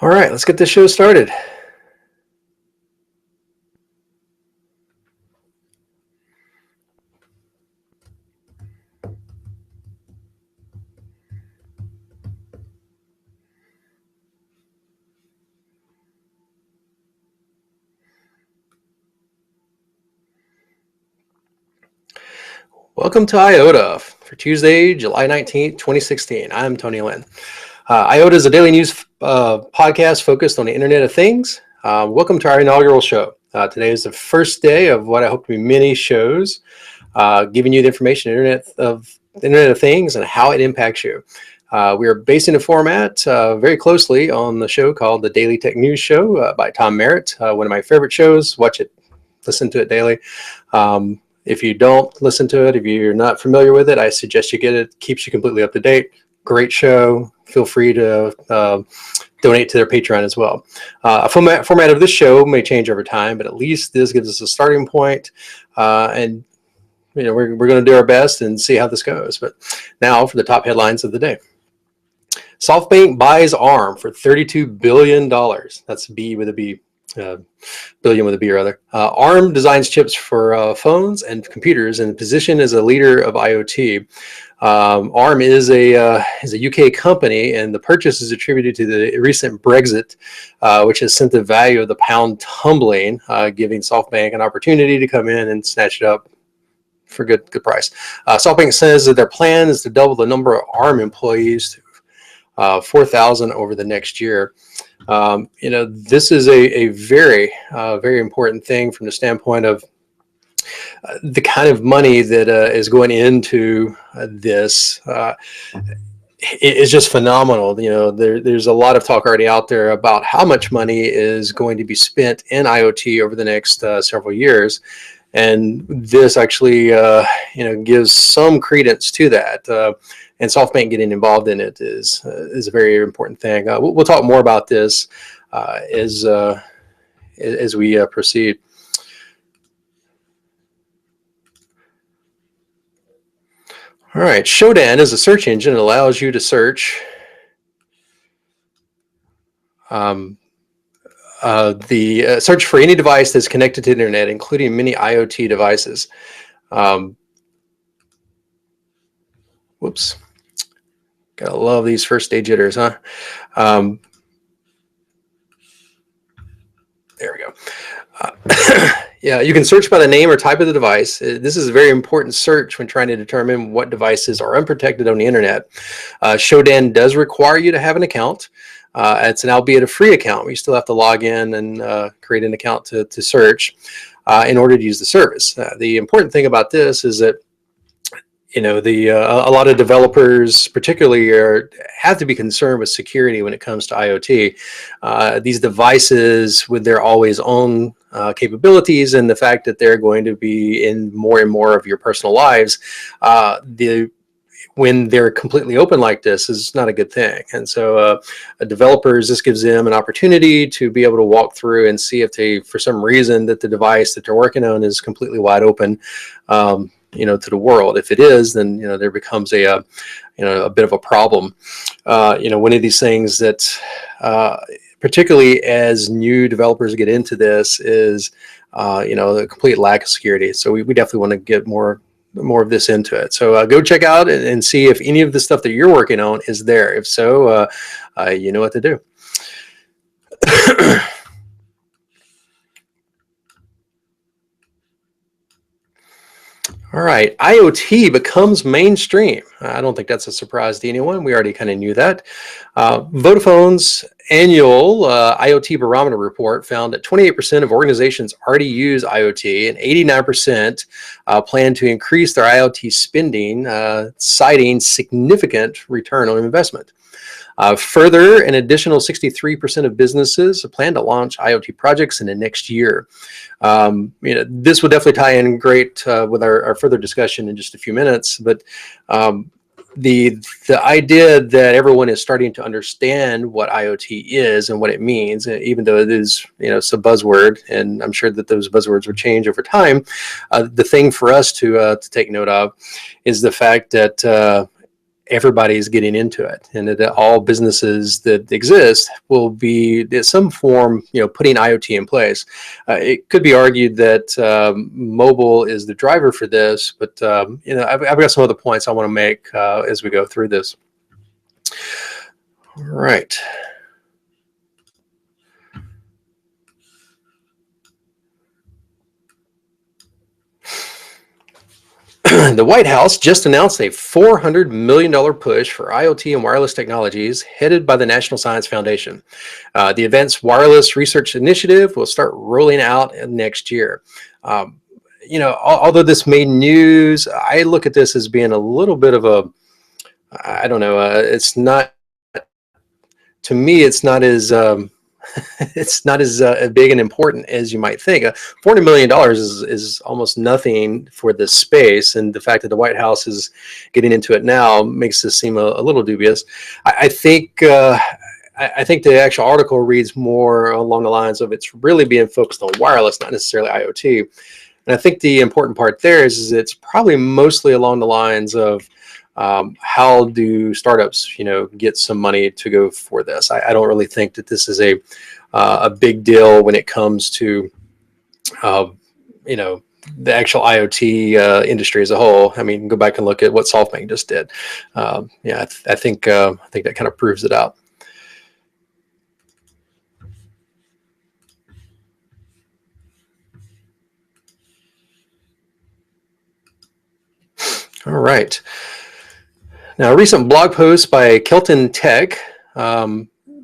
All right, let's get this show started. Welcome to IoTA for Tuesday, July 19th, 2016. I'm Tony Lynn. IoTA is a daily news podcast focused on the Internet of Things. Welcome to our inaugural show. Today is the first day of what I hope to be many shows, giving you the information Internet of Things and how it impacts you. We are basing the format very closely on the show called the Daily Tech News Show by Tom Merritt, one of my favorite shows. Watch it, listen to it daily. If you don't listen to it, if you're not familiar with it, I suggest you get it. Keeps you completely up to date. Great show. Feel free to donate to their Patreon as well. Format of this show may change over time, but at least this gives us a starting point. And we're going to do our best and see how this goes. But now for the top headlines of the day. Softbank buys ARM for $32 billion. That's B with a B. Billion with a B rather. ARM designs chips for phones and computers and position as a leader of IoT. ARM is a UK company, and the purchase is attributed to the recent Brexit, which has sent the value of the pound tumbling, giving Softbank an opportunity to come in and snatch it up for good price. Softbank says that their plan is to double the number of ARM employees to 4,000 over the next year. This is a very, very important thing from the standpoint of the kind of money that is going into this. Is just phenomenal. There's a lot of talk already out there about how much money is going to be spent in IoT over the next several years. And this actually, gives some credence to that. And SoftBank getting involved in it is a very important thing. We'll talk more about this as we proceed. All right, Shodan is a search engine that allows you to search search for any device that's connected to the internet, including many IoT devices. Whoops. Gotta love these first day jitters, huh? There we go. Yeah, you can search by the name or type of the device. This is a very important search when trying to determine what devices are unprotected on the internet. Shodan does require you to have an account. It's albeit a free account. You still have to log in and create an account to search in order to use the service. The important thing about this is that a lot of developers particularly have to be concerned with security when it comes to IoT. These devices, with their always on capabilities and the fact that they're going to be in more and more of your personal lives, when they're completely open like this is not a good thing. And so developers, this gives them an opportunity to be able to walk through and see if they, for some reason, that the device that they're working on is completely wide open to the world. If it is, then there becomes a bit of a problem. One of these things that particularly as new developers get into this is the complete lack of security. So we definitely want to get more of this into it. So go check out and see if any of the stuff that you're working on is there. If so, you know what to do. All right, IoT becomes mainstream. I don't think that's a surprise to anyone. We already kind of knew that. Vodafone's annual IoT barometer report found that 28% of organizations already use IoT and 89% plan to increase their IoT spending, citing significant return on investment. Further, an additional 63% of businesses plan to launch IoT projects in the next year. This will definitely tie in great with our further discussion in just a few minutes. But the idea that everyone is starting to understand what IoT is and what it means, even though it is it's a buzzword, and I'm sure that those buzzwords would change over time. The thing for us to take note of is the fact that everybody's getting into it, and that all businesses that exist will be in some form, putting IoT in place. It could be argued that mobile is the driver for this, but I've got some other points I want to make as we go through this. All right. The White House just announced a $400 million push for IoT and wireless technologies headed by the National Science Foundation. The event's wireless research initiative will start rolling out next year. Although this made news, I look at this as being a little bit of a, I don't know, it's not, to me, it's not as it's not as big and important as you might think. $400 million is almost nothing for this space, and the fact that the White House is getting into it now makes this seem a little dubious. I think the actual article reads more along the lines of it's really being focused on wireless, not necessarily IoT. And I think the important part there is it's probably mostly along the lines of how do startups, get some money to go for this? I don't really think that this is a big deal when it comes to, the actual IoT industry as a whole. I mean, go back and look at what Softbank just did. I think that kind of proves it out. All right. Now, a recent blog post by Kelton Tech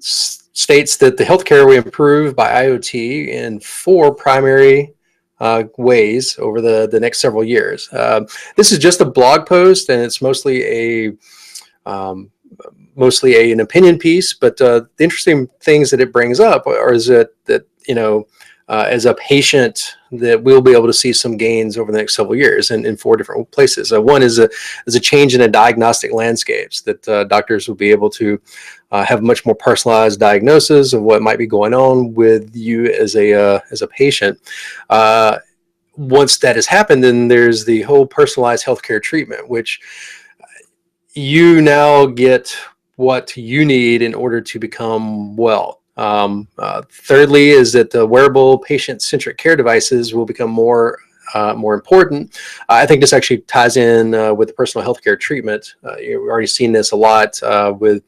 states that the healthcare will improve by IoT in 4 primary ways over the next several years. This is just a blog post, and it's mostly an opinion piece. But the interesting things that it brings up is that as a patient, that we'll be able to see some gains over the next several years in 4 different places. One is a change in the diagnostic landscapes, that doctors will be able to have much more personalized diagnosis of what might be going on with you as a patient. Once that has happened, then there's the whole personalized healthcare treatment, which you now get what you need in order to become well. Thirdly, is that the wearable patient-centric care devices will become more important. I think this actually ties in with the personal healthcare treatment. You've already seen this a lot with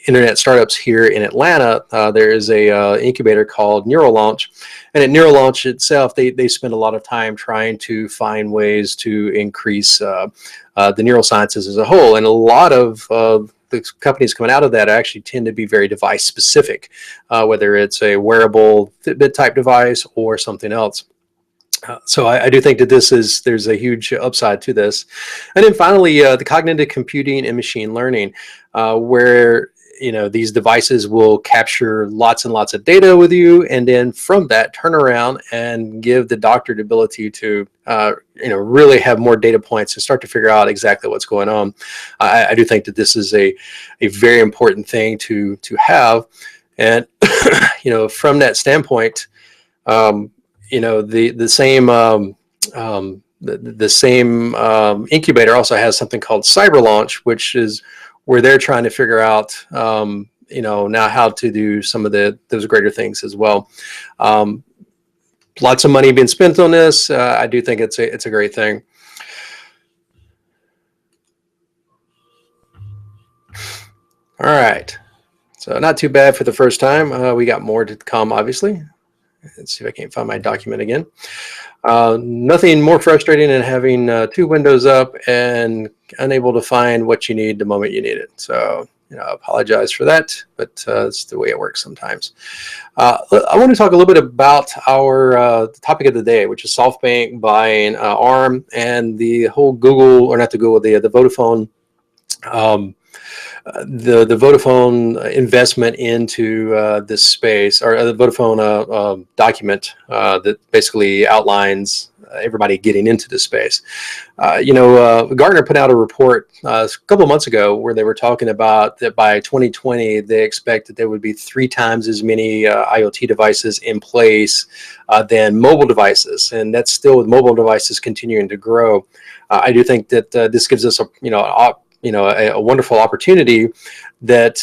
internet startups here in Atlanta. There is a incubator called NeuroLaunch, and at NeuroLaunch itself, they spend a lot of time trying to find ways to increase the neurosciences as a whole, and a lot of the companies coming out of that actually tend to be very device specific, whether it's a wearable Fitbit type device or something else. So I do think that there's a huge upside to this. And then finally, the cognitive computing and machine learning, where these devices will capture lots and lots of data with you, and then from that turn around and give the doctor the ability to really have more data points and start to figure out exactly what's going on. I do think that this is a very important thing to have, and from that standpoint, the same incubator also has something called CyberLaunch, which is where they're trying to figure out, now how to do some of those greater things as well. Lots of money being spent on this. I do think it's a great thing. All right. So not too bad for the first time. We got more to come, obviously. Let's see if I can't find my document again. Nothing more frustrating than having 2 windows up and unable to find what you need the moment you need it. So, I apologize for that, but it's the way it works sometimes. I want to talk a little bit about our topic of the day, which is SoftBank buying ARM and the whole Google, or not the Google, the Vodafone. The Vodafone investment into this space, or the Vodafone document that basically outlines everybody getting into this space. Gartner put out a report a couple of months ago where they were talking about that by 2020, they expect that there would be 3 times as many IoT devices in place than mobile devices. And that's still with mobile devices continuing to grow. I do think that this gives us a wonderful opportunity that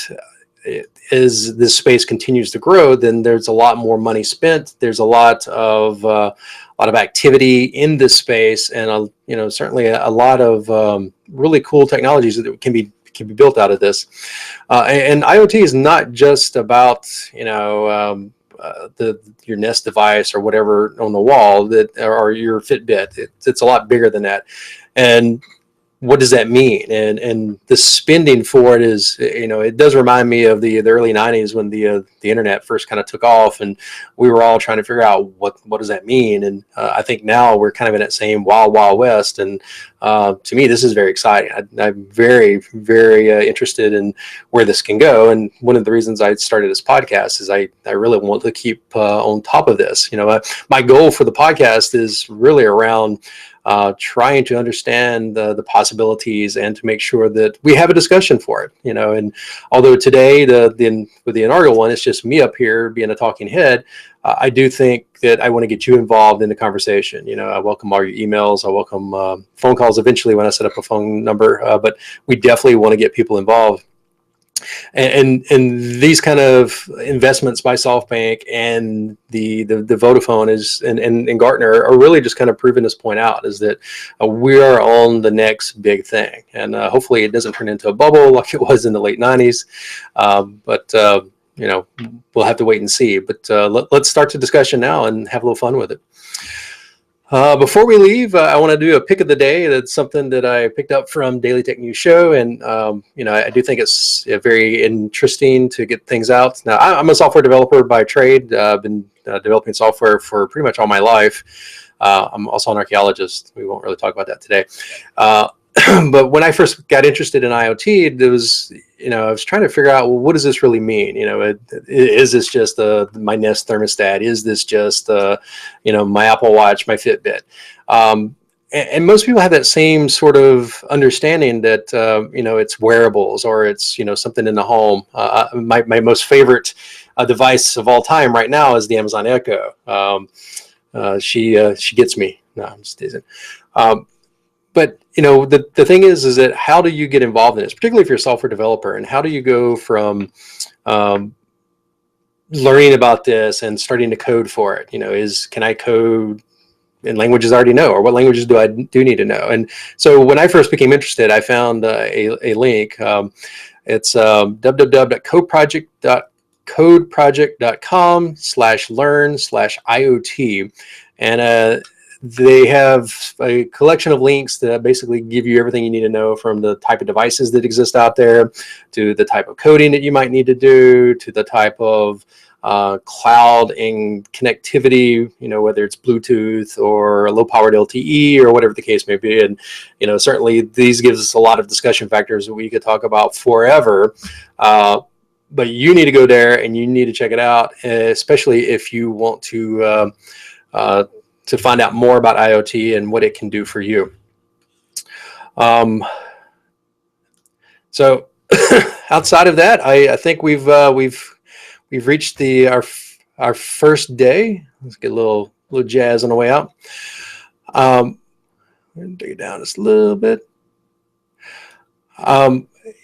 as this space continues to grow, then there's a lot more money spent. There's a lot of activity in this space, and certainly a lot of really cool technologies that can be built out of this. And IoT is not just about your Nest device or whatever on the wall or your Fitbit. It's a lot bigger than that. And what does that mean? And the spending for it is, it does remind me of the early 90s when the internet first kind of took off, and we were all trying to figure out what does that mean. And I think now we're kind of in that same wild west. And to me, this is very exciting. I'm very, very interested in where this can go. And one of the reasons I started this podcast is I really want to keep on top of this. My goal for the podcast is really around trying to understand the possibilities and to make sure that we have a discussion for it. And although today with the inaugural one, it's just me up here being a talking head, I do think that I want to get you involved in the conversation. I welcome all your emails. I welcome phone calls eventually when I set up a phone number, but we definitely want to get people involved. And these kind of investments by Softbank and the Vodafone and Gartner are really just kind of proving this point out, is that we are on the next big thing, and hopefully it doesn't turn into a bubble like it was in the late 90s. But we'll have to wait and see. But let's start the discussion now and have a little fun with it. Before we leave, I want to do a pick of the day. That's something that I picked up from Daily Tech News Show, and I do think it's very interesting to get things out. Now, I'm a software developer by trade. I've been developing software for pretty much all my life. I'm also an archaeologist. We won't really talk about that today. But when I first got interested in IoT, there was, I was trying to figure out, well, what does this really mean? Is this just my Nest thermostat? Is this just, my Apple Watch, my Fitbit? And most people have that same sort of understanding that, it's wearables or it's, something in the home. My most favorite device of all time right now is the Amazon Echo. She gets me. No, I'm just teasing. But the thing is that how do you get involved in this, particularly if you're a software developer, and how do you go from learning about this and starting to code for it? Can I code in languages I already know, or what languages do I need to know? And so when I first became interested, I found a link. It's www.codeproject.com/learn/IoT, and they have a collection of links that basically give you everything you need to know, from the type of devices that exist out there, to the type of coding that you might need to do, to the type of cloud and connectivity, whether it's Bluetooth or low-powered LTE or whatever the case may be. And, certainly these gives us a lot of discussion factors that we could talk about forever. But you need to go there and you need to check it out, especially if you want to find out more about IoT and what it can do for you. So outside of that, I think we've reached our first day. Let's get a little jazz on the way out. I'm going to take it down just a little bit.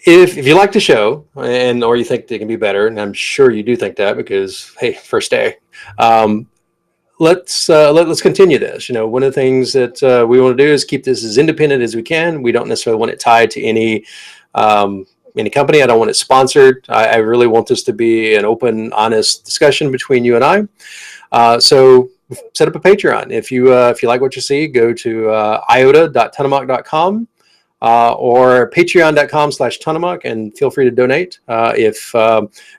If you like the show or you think they can be better, and I'm sure you do think that, because hey, first day. Let's continue this. One of the things that we want to do is keep this as independent as we can. We don't necessarily want it tied to any company. I don't want it sponsored. I really want this to be an open, honest discussion between you and I. So set up a Patreon. If you like what you see, go to iota.tunnelmuck.com or patreon.com/tunnelmuck and feel free to donate. If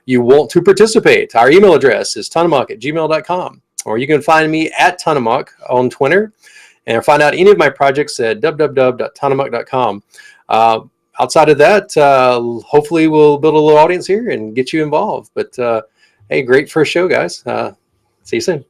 you want to participate, our email address is tunnelmuck@gmail.com. Or you can find me at Tunnelmuck on Twitter, and find out any of my projects at www.tunnelmuck.com. Outside of that, hopefully we'll build a little audience here and get you involved. But hey, great first show, guys. See you soon.